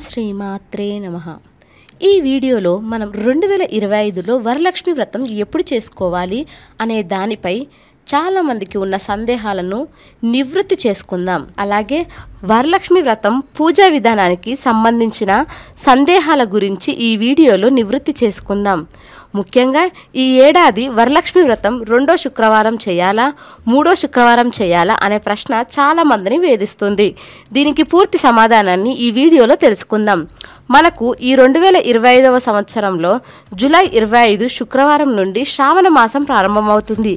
శ్రీమాత్రే నమః. ఈ వీడియోలో మనం 2025లో వరలక్ష్మి వ్రతం ఎప్పుడు చేసుకోవాలి అనే దానిపై చాలామందికి ఉన్న సందేహాలను నివృత్తి చేసుకుందాం. అలాగే వరలక్ష్మి వ్రతం పూజా విధానానికి సంబంధించిన సందేహాల గురించి ఈ వీడియోలో నివృత్తి చేసుకుందాం. ముఖ్యంగా ఈ ఏడాది వరలక్ష్మి వ్రతం 2వ శుక్రవారం చేయాలా, 3వ శుక్రవారం చేయాలా అనే ప్రశ్న చాలామందిని వేధిస్తుంది. దీనికి పూర్తి సమాధానాన్ని ఈ వీడియోలో తెలుసుకుందాం. మనకు ఈ 2025వ సంవత్సరంలో జూలై 25 శుక్రవారం నుండి శ్రావణ మాసం ప్రారంభమవుతుంది.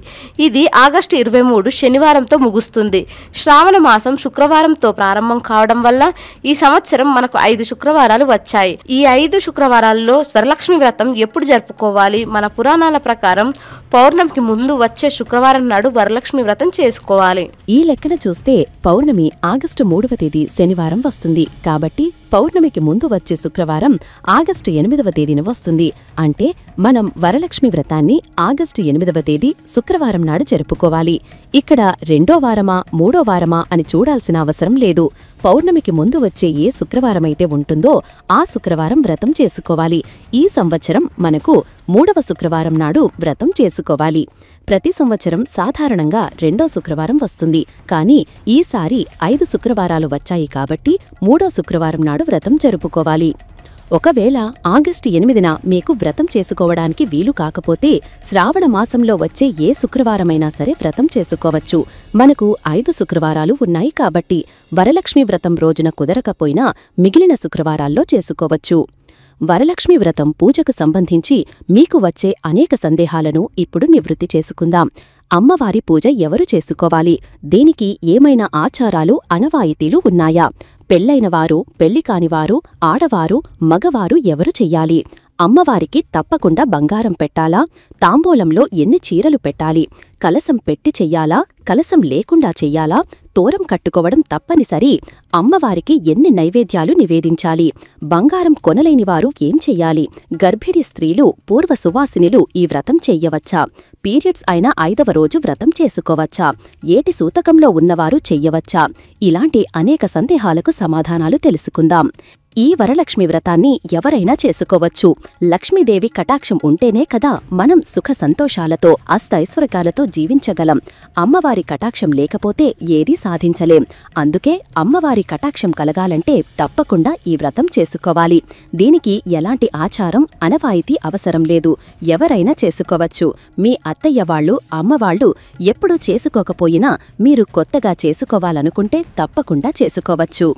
ఇది ఆగస్టు 23 శనివారంతో ముగుస్తుంది. శ్రావణ మాసం శుక్రవారంతో ప్రారంభం కావడం వల్ల ఈ సంవత్సరం మనకు 5 శుక్రవారాలు వచ్చాయి. ఈ 5 శుక్రవారాల్లో వరలక్ష్మి వ్రతం ఎప్పుడు జరుపుకోవాలి? మన పురాణాల ప్రకారం పౌర్ణమికి ముందు వచ్చే శుక్రవారం నాడు వరలక్ష్మి వ్రతం చేసుకోవాలి. ఈ లెక్కన చూస్తే పౌర్ణమి ఆగస్టు 3వ తేదీ శనివారం వస్తుంది. కాబట్టి పౌర్ణమికి ముందు వచ్చే శుక్రవారం ఆగస్టు 8వ తేదీన వస్తుంది. అంటే మనం వరలక్ష్మి వ్రతాన్ని ఆగస్టు 8వ తేదీ శుక్రవారం నాడు జరుపుకోవాలి. ఇక్కడ 2వ వారమా 3వ వారమా అని చూడాల్సిన అవసరం లేదు. పౌర్ణమికి ముందు వచ్చే ఏ శుక్రవారమైతే ఉంటుందో ఆ శుక్రవారం వ్రతం చేసుకోవాలి. ఈ సంవత్సరం మనకు 3వ శుక్రవారం నాడు వ్రతం చేసుకోవాలి. ప్రతి సంవత్సరం సాధారణంగా 2వ శుక్రవారం వస్తుంది. కానీ ఈసారి 5 శుక్రవారాలు వచ్చాయి కాబట్టి 3వ శుక్రవారం నాడు వ్రతం జరుపుకోవాలి. ఒకవేళ ఆగస్టు 8న మీకు వ్రతం చేసుకోవడానికి వీలు కాకపోతే శ్రావణ మాసంలో వచ్చే ఏ శుక్రవారమైనా సరే వ్రతం చేసుకోవచ్చు. మనకు 5 శుక్రవారాలు ఉన్నాయి కాబట్టి వరలక్ష్మి వ్రతం రోజున కుదరకపోయినా మిగిలిన శుక్రవారాల్లో చేసుకోవచ్చు. వరలక్ష్మి వ్రతం పూజకు సంబంధించి మీకు వచ్చే అనేక సందేహాలను ఇప్పుడు నివృత్తి చేసుకుందాం. అమ్మవారి పూజ ఎవరు చేసుకోవాలి? దీనికి ఏమైనా ఆచారాలు, అనవాయితీలు ఉన్నాయా? పెళ్లైనవారు, పెళ్లి కానివారు, ఆడవారు, మగవారు ఎవరు చెయ్యాలి? అమ్మవారికి తప్పకుండా బంగారం పెట్టాలా? తాంబూలంలో ఎన్ని చీరలు పెట్టాలి? కలసం పెట్టి చెయ్యాలా? కలసం లేకుండా చెయ్యాలా? తోరం కట్టుకోవడం తప్పనిసరి. అమ్మవారికి ఎన్ని నైవేద్యాలు నివేదించాలి? బంగారం కొనలేనివారు ఏం చెయ్యాలి? గర్భిణీ స్త్రీలు, పూర్వ సువాసినులు ఈ వ్రతం చెయ్యవచ్చా? పీరియడ్స్ అయిన 5వ రోజు వ్రతం చేసుకోవచ్చా? ఏటి సూతకంలో ఉన్నవారు చెయ్యవచ్చా? ఇలాంటి అనేక సందేహాలకు సమాధానాలు తెలుసుకుందాం. ఈ వరలక్ష్మి వ్రతాన్ని ఎవరైనా చేసుకోవచ్చు. లక్ష్మీదేవి కటాక్షం ఉంటేనే కదా మనం సుఖ సంతోషాలతో అష్టైశ్వర్యాలతో జీవించగలం. అమ్మవారి కటాక్షం లేకపోతే ఏదీ సాధించలేం. అందుకే అమ్మవారి కటాక్షం కలగాలంటే తప్పకుండా ఈ వ్రతం చేసుకోవాలి. దీనికి ఎలాంటి ఆచారం, అనవాయితీ అవసరం లేదు. ఎవరైనా చేసుకోవచ్చు. మీ అత్తయ్య వాళ్ళు, అమ్మవాళ్లు ఎప్పుడూ చేసుకోకపోయినా మీరు కొత్తగా చేసుకోవాలనుకుంటే తప్పకుండా చేసుకోవచ్చు.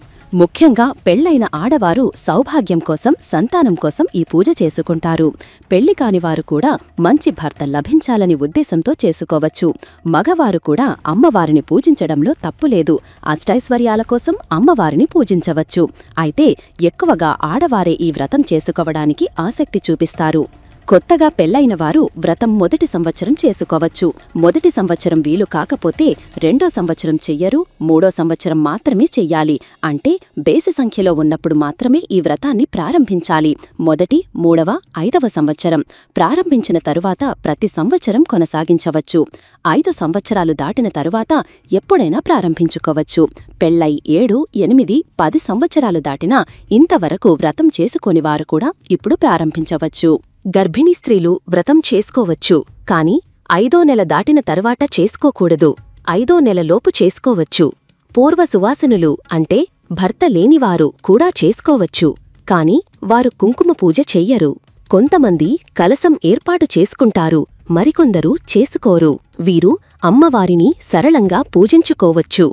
ముఖ్యంగా పెళ్లైన ఆడవారు సౌభాగ్యం కోసం, సంతానం కోసం ఈ పూజ చేసుకుంటారు. పెళ్లి కానివారు కూడా మంచి భర్త లభించాలని ఉద్దేశంతో చేసుకోవచ్చు. మగవారు కూడా అమ్మవారిని పూజించడంలో తప్పులేదు. అష్టైశ్వర్యాల కోసం అమ్మవారిని పూజించవచ్చు. అయితే ఎక్కువగా ఆడవారే ఈ వ్రతం చేసుకోవడానికి ఆసక్తి చూపిస్తారు. కొత్తగా పెళ్లైన వారు వ్రతం మొదటి సంవత్సరం చేసుకోవచ్చు. మొదటి సంవత్సరం వీలు కాకపోతే 2వ సంవత్సరం చెయ్యరు, 3వ సంవత్సరం మాత్రమే చెయ్యాలి. అంటే బేసి సంఖ్యలో ఉన్నప్పుడు మాత్రమే ఈ వ్రతాన్ని ప్రారంభించాలి. మొదటి, 3వ, 5వ సంవత్సరం ప్రారంభించిన తరువాత ప్రతి సంవత్సరం కొనసాగించవచ్చు. 5 సంవత్సరాలు దాటిన తరువాత ఎప్పుడైనా ప్రారంభించుకోవచ్చు. పెళ్లై 7, 8, 10 సంవత్సరాలు దాటినా ఇంతవరకు వ్రతం చేసుకోనివారు కూడా ఇప్పుడు ప్రారంభించవచ్చు. గర్భిణీ స్త్రీలు వ్రతం చేసుకోవచ్చు. కాని 5వ నెల దాటిన తరువాత చేసుకోకూడదు. 5వ నెలలోపు చేసుకోవచ్చు. పూర్వ సువాసినులు అంటే భర్త లేనివారు కూడా చేసుకోవచ్చు. కాని వారు కుంకుమ పూజ చెయ్యరు. కొంతమంది కలసం ఏర్పాటు చేసుకుంటారు, మరికొందరు చేసుకోరు. వీరు అమ్మవారిని సరళంగా పూజించుకోవచ్చు.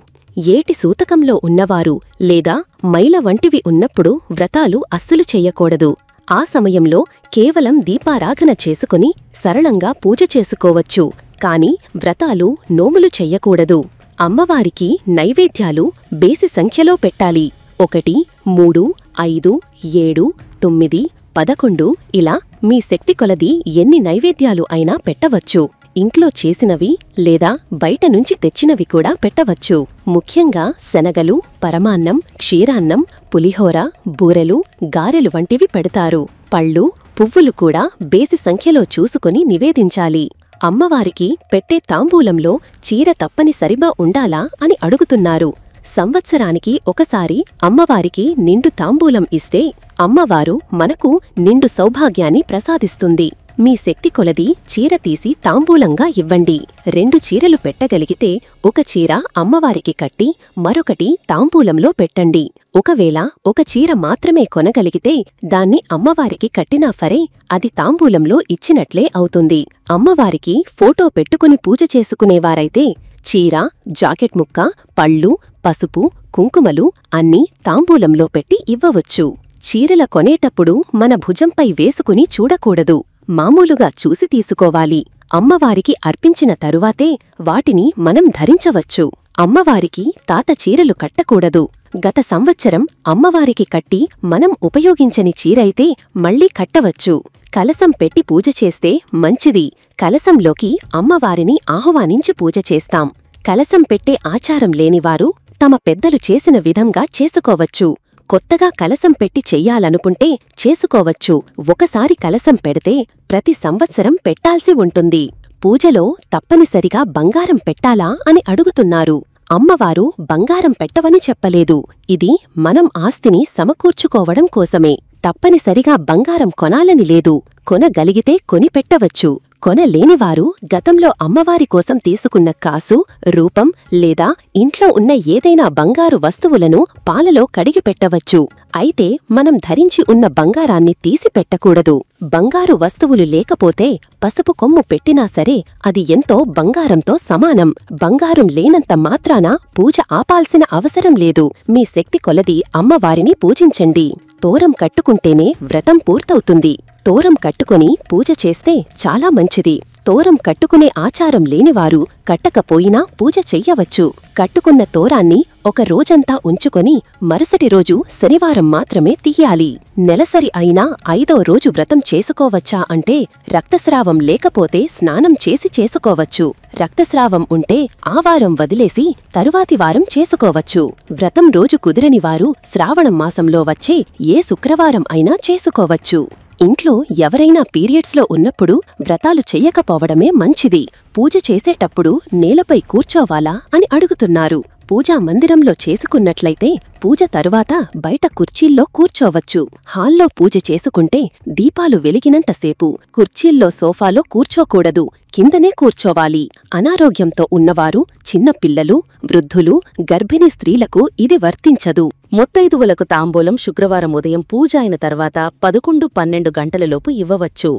ఏటి సూతకంలో ఉన్నవారు లేదా మైల వంటివి ఉన్నప్పుడు వ్రతాలు అస్సలు చెయ్యకూడదు. ఆ సమయంలో కేవలం దీపారాధన చేసుకుని సరళంగా పూజ చేసుకోవచ్చు. కాని వ్రతాలు, నోములు చెయ్యకూడదు. అమ్మవారికి నైవేద్యాలు బేసి సంఖ్యలో పెట్టాలి. 1, 3, 5, 7, 9, 11 ఇలా మీ శక్తి కొలది ఎన్ని నైవేద్యాలు అయినా పెట్టవచ్చు. ఇంట్లో చేసినవి లేదా బయట నుంచి తెచ్చినవి కూడా పెట్టవచ్చు. ముఖ్యంగా శనగలు, పరమాన్నం, క్షీరాన్నం, పులిహోర, బూరెలు, గారెలు వంటివి పెడతారు. పళ్ళు, పువ్వులు కూడా బేసి సంఖ్యలో చూసుకుని నివేదించాలి. అమ్మవారికి పెట్టే తాంబూలంలో చీర తప్పనిసరిగా ఉండాలా అని అడుగుతున్నారు. సంవత్సరానికి ఒకసారి అమ్మవారికి నిండు తాంబూలం ఇస్తే అమ్మవారు మనకు నిండు సౌభాగ్యాన్ని ప్రసాదిస్తుంది. మీ శక్తి కొలది చీర తీసి తాంబూలంగా ఇవ్వండి. 2 చీరలు పెట్టగలిగితే ఒక చీర అమ్మవారికి కట్టి మరొకటి తాంబూలంలో పెట్టండి. ఒకవేళ ఒక చీర మాత్రమే కొనగలిగితే దాన్ని అమ్మవారికి కట్టినా ఫరే అది తాంబూలంలో ఇచ్చినట్లే అవుతుంది. అమ్మవారికి ఫోటో పెట్టుకుని పూజ చేసుకునేవారైతే చీర, జాకెట్ ముక్క, పళ్ళు, పసుపు, కుంకుమలు అన్నీ తాంబూలంలో పెట్టి ఇవ్వవచ్చు. చీరల కొనేటప్పుడు మన భుజంపై వేసుకుని చూడకూడదు. మామూలుగా చూసి తీసుకోవాలి. అమ్మవారికి అర్పించిన తరువాతే వాటిని మనం ధరించవచ్చు. అమ్మవారికి తాత చీరలు కట్టకూడదు. గత సంవత్సరం అమ్మవారికి కట్టి మనం ఉపయోగించని చీరైతే మళ్లీ కట్టవచ్చు. కలసం పెట్టి పూజ చేస్తే మంచిది. కలసంలోకి అమ్మవారిని ఆహ్వానించి పూజ చేస్తాం. కలసం పెట్టే ఆచారం లేనివారు తమ పెద్దలు చేసిన విధంగా చేసుకోవచ్చు. కొత్తగా కలసం పెట్టి చెయ్యాలనుకుంటే చేసుకోవచ్చు. ఒకసారి కలసం పెడితే ప్రతి సంవత్సరం పెట్టాల్సి ఉంటుంది. పూజలో తప్పనిసరిగా బంగారం పెట్టాలా అని అడుగుతున్నారు. అమ్మవారు బంగారం పెట్టవని చెప్పలేదు. ఇది మనం ఆస్తిని సమకూర్చుకోవడం కోసమే. తప్పనిసరిగా బంగారం కొనాలని లేదు. కొనగలిగితే కొని పెట్టవచ్చు. కొనలేనివారు గతంలో అమ్మవారి కోసం తీసుకున్న కాసు, రూపం లేదా ఇంట్లో ఉన్న ఏదైనా బంగారు వస్తువులను పాలలో కడిగి పెట్టవచ్చు. అయితే మనం ధరించి ఉన్న బంగారాన్ని తీసి పెట్టకూడదు. బంగారు వస్తువులు లేకపోతే పసుపు కొమ్ము పెట్టినా సరే అది ఎంతో బంగారంతో సమానం. బంగారం లేనంత మాత్రాన పూజ ఆపాల్సిన అవసరం లేదు. మీ శక్తి కొలది అమ్మవారిని పూజించండి. తోరం కట్టుకుంటేనే వ్రతం పూర్తవుతుంది. తోరం కట్టుకుని పూజ చేస్తే చాలా మంచిది. తోరం కట్టుకునే ఆచారం లేనివారు కట్టకపోయినా పూజ చెయ్యవచ్చు. కట్టుకున్న తోరాన్ని ఒక రోజంతా ఉంచుకొని మరుసటి రోజు శనివారం మాత్రమే తీయాలి. నెలసరి అయినా 5వ రోజు వ్రతం చేసుకోవచ్చా అంటే రక్తస్రావం లేకపోతే స్నానం చేసి చేసుకోవచ్చు. రక్తస్రావం ఉంటే ఆ వారం వదిలేసి తరువాతి వారం చేసుకోవచ్చు. వ్రతం రోజు కుదిరని వారు శ్రావణ మాసంలో వచ్చే ఏ శుక్రవారం అయినా చేసుకోవచ్చు. ఇంట్లో ఎవరైనా పీరియడ్స్లో ఉన్నప్పుడు వ్రతాలు చెయ్యకపోవడమే మంచిది. పూజ చేసేటప్పుడు నేలపై కూర్చోవాలా అని అడుగుతున్నారు. పూజా మందిరంలో చేసుకున్నట్లయితే పూజ తరువాత బయట కుర్చీల్లో కూర్చోవచ్చు. హాల్లో పూజ చేసుకుంటే దీపాలు వెలిగినంతసేపు కుర్చీల్లో సోఫాలో కూర్చోకూడదు. కిందనే కూర్చోవాలి. అనారోగ్యంతో ఉన్నవారు, చిన్నపిల్లలు, వృద్ధులు, గర్భిణీ స్త్రీలకు ఇది వర్తించదు. ముత్తైదువులకు తాంబూలం శుక్రవారం ఉదయం పూజ అయిన తర్వాత 11-12 గంటలలోపు ఇవ్వవచ్చు.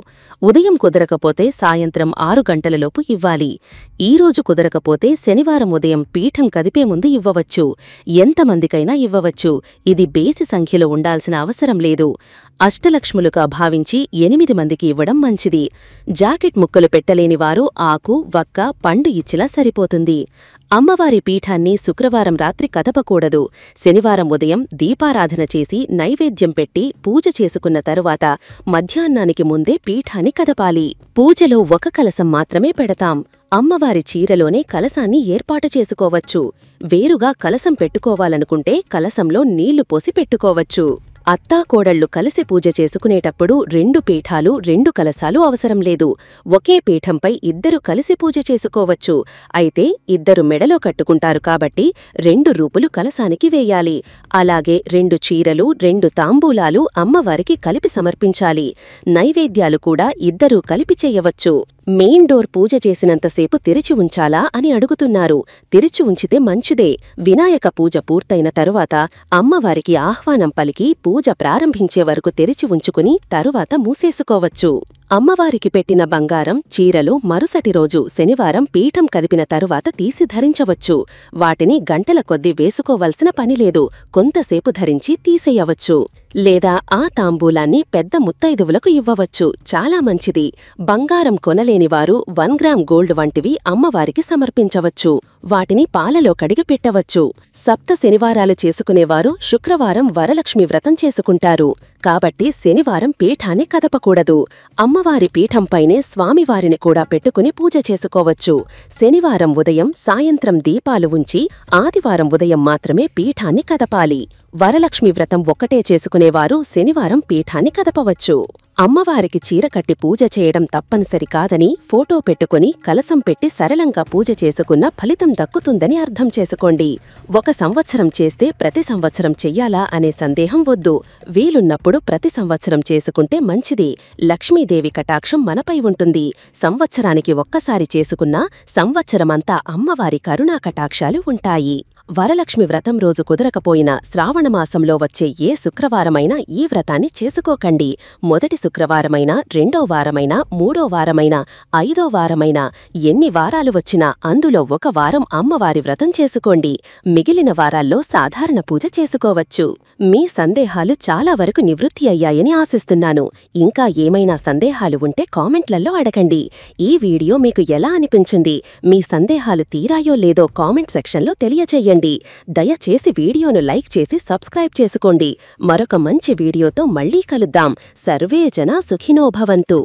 ఉదయం కుదరకపోతే సాయంత్రం 6 గంటలలోపు ఇవ్వాలి. ఈరోజు కుదరకపోతే శనివారం ఉదయం పీఠం కదిపే ముందు ఇవ్వవచ్చు. ఎంతమందికైనా ఇవ్వవచ్చు. ఇది బేసి సంఖ్యలో ఉండాల్సిన అవసరం లేదు. అష్టలక్ష్ములుగా భావించి 8 మందికి ఇవ్వడం మంచిది. జాకెట్ ముక్కలు పెట్టలేనివారు ఆకు, వక్క, పండు ఇచ్చిలా సరిపోతుంది. అమ్మవారి పీఠాన్ని శుక్రవారం రాత్రి కదపకూడదు. శనివారం ఉదయం దీపారాధన చేసి నైవేద్యం పెట్టి పూజ చేసుకున్న తరువాత మధ్యాహ్నానికి ముందే పీఠాన్ని కదపాలి. పూజలో ఒక కలసం మాత్రమే పెడతాం. అమ్మవారి చీరలోనే కలసాన్ని ఏర్పాటు చేసుకోవచ్చు. వేరుగా కలసం పెట్టుకోవాలనుకుంటే కలసంలో నీళ్లు పోసి పెట్టుకోవచ్చు. అత్తాకోడళ్లు కలిసి పూజ చేసుకునేటప్పుడు 2 పీఠాలు, 2 కలశాలు అవసరం లేదు. ఒకే పీఠంపై ఇద్దరు కలిసి పూజ చేసుకోవచ్చు. అయితే ఇద్దరు మెడలో కట్టుకుంటారు కాబట్టి 2 రూపులు కలశానికి వేయాలి. అలాగే 2 చీరలు, 2 తాంబూలాలు అమ్మవారికి కలిపి సమర్పించాలి. నైవేద్యాలు కూడా ఇద్దరూ కలిపి చేయవచ్చు. మెయిన్ డోర్ పూజ చేసినంతసేపు తెరిచి ఉంచాలా అని అడుగుతున్నారు. తెరిచి ఉంచితే మంచిదే. వినాయక పూజ పూర్తయిన తరువాత అమ్మవారికి ఆహ్వానం పలికి పూజ ప్రారంభించే వరకు తెరిచి ఉంచుకుని తరువాత మూసేసుకోవచ్చు. అమ్మవారికి పెట్టిన బంగారం, చీరలు మరుసటి రోజు శనివారం పీఠం కదిపిన తరువాత తీసి ధరించవచ్చు. వాటిని గంటల కొద్దీ వేసుకోవలసిన పనిలేదు. కొంతసేపు ధరించి తీసేయవచ్చు. లేదా ఆ తాంబూలాన్ని పెద్ద ముత్తైదువులకు ఇవ్వవచ్చు. చాలా మంచిది. బంగారం కొనలేనివారు 1 గ్రామ్ గోల్డ్ వంటివి అమ్మవారికి సమర్పించవచ్చు. వాటిని పాలలో కడిగి పెట్టవచ్చు. సప్త శనివారాలు చేసుకునేవారు శుక్రవారం వరలక్ష్మి వ్రతం చేసుకుంటారు. కాబట్టి శనివారం పీఠాన్ని కదపకూడదు. అమ్మవారి పీఠంపైనే స్వామివారిని కూడా పెట్టుకుని పూజ చేసుకోవచ్చు. శనివారం ఉదయం, సాయంత్రం దీపాలు ఉంచి ఆదివారం ఉదయం మాత్రమే పీఠాన్ని కదపాలి. వరలక్ష్మి వ్రతం ఒక్కటే చేసుకునేవారు శనివారం పీఠాన్ని కదపవచ్చు. అమ్మవారికి చీర కట్టి పూజ చేయడం తప్పనిసరి కాదని, ఫోటో పెట్టుకుని కలసం పెట్టి సరళంగా పూజ చేసుకున్న ఫలితం దక్కుతుందని అర్థం చేసుకోండి. ఒక సంవత్సరం చేస్తే ప్రతి సంవత్సరం చెయ్యాలా అనే సందేహం వద్దు. వీలున్నప్పుడు ప్రతి సంవత్సరం చేసుకుంటే మంచిది. లక్ష్మీదేవి కటాక్షం మనపై ఉంటుంది. సంవత్సరానికి ఒక్కసారి చేసుకున్నా సంవత్సరమంతా అమ్మవారి కరుణా కటాక్షాలు ఉంటాయి. వరలక్ష్మి వ్రతం రోజు కుదరకపోయినా శ్రావణమాసంలో వచ్చే ఏ శుక్రవారమైనా ఈ వ్రతాన్ని చేసుకోకండి. మొదటి శుక్రవారమైనా, రెండో వారమైనా, మూడో వారమైనా, ఐదో వారమైనా, ఎన్ని వారాలు వచ్చినా అందులో ఒక వారం అమ్మవారి వ్రతం చేసుకోండి. మిగిలిన వారాల్లో సాధారణ పూజ చేసుకోవచ్చు. మీ సందేహాలు చాలా వరకు నివృత్తి అయ్యాయని ఆశిస్తున్నాను. ఇంకా ఏమైనా సందేహాలు ఉంటే కామెంట్లలో అడగండి. ఈ వీడియో మీకు ఎలా అనిపించింది? మీ సందేహాలు తీరాయో లేదో కామెంట్ సెక్షన్లో తెలియచేయండి. దయచేసి వీడియోను లైక్ చేసి సబ్స్క్రైబ్ చేసుకోండి. మరొక మంచి వీడియోతో మళ్ళీ కలుద్దాం. సర్వే జనా సుఖినో భవంతు.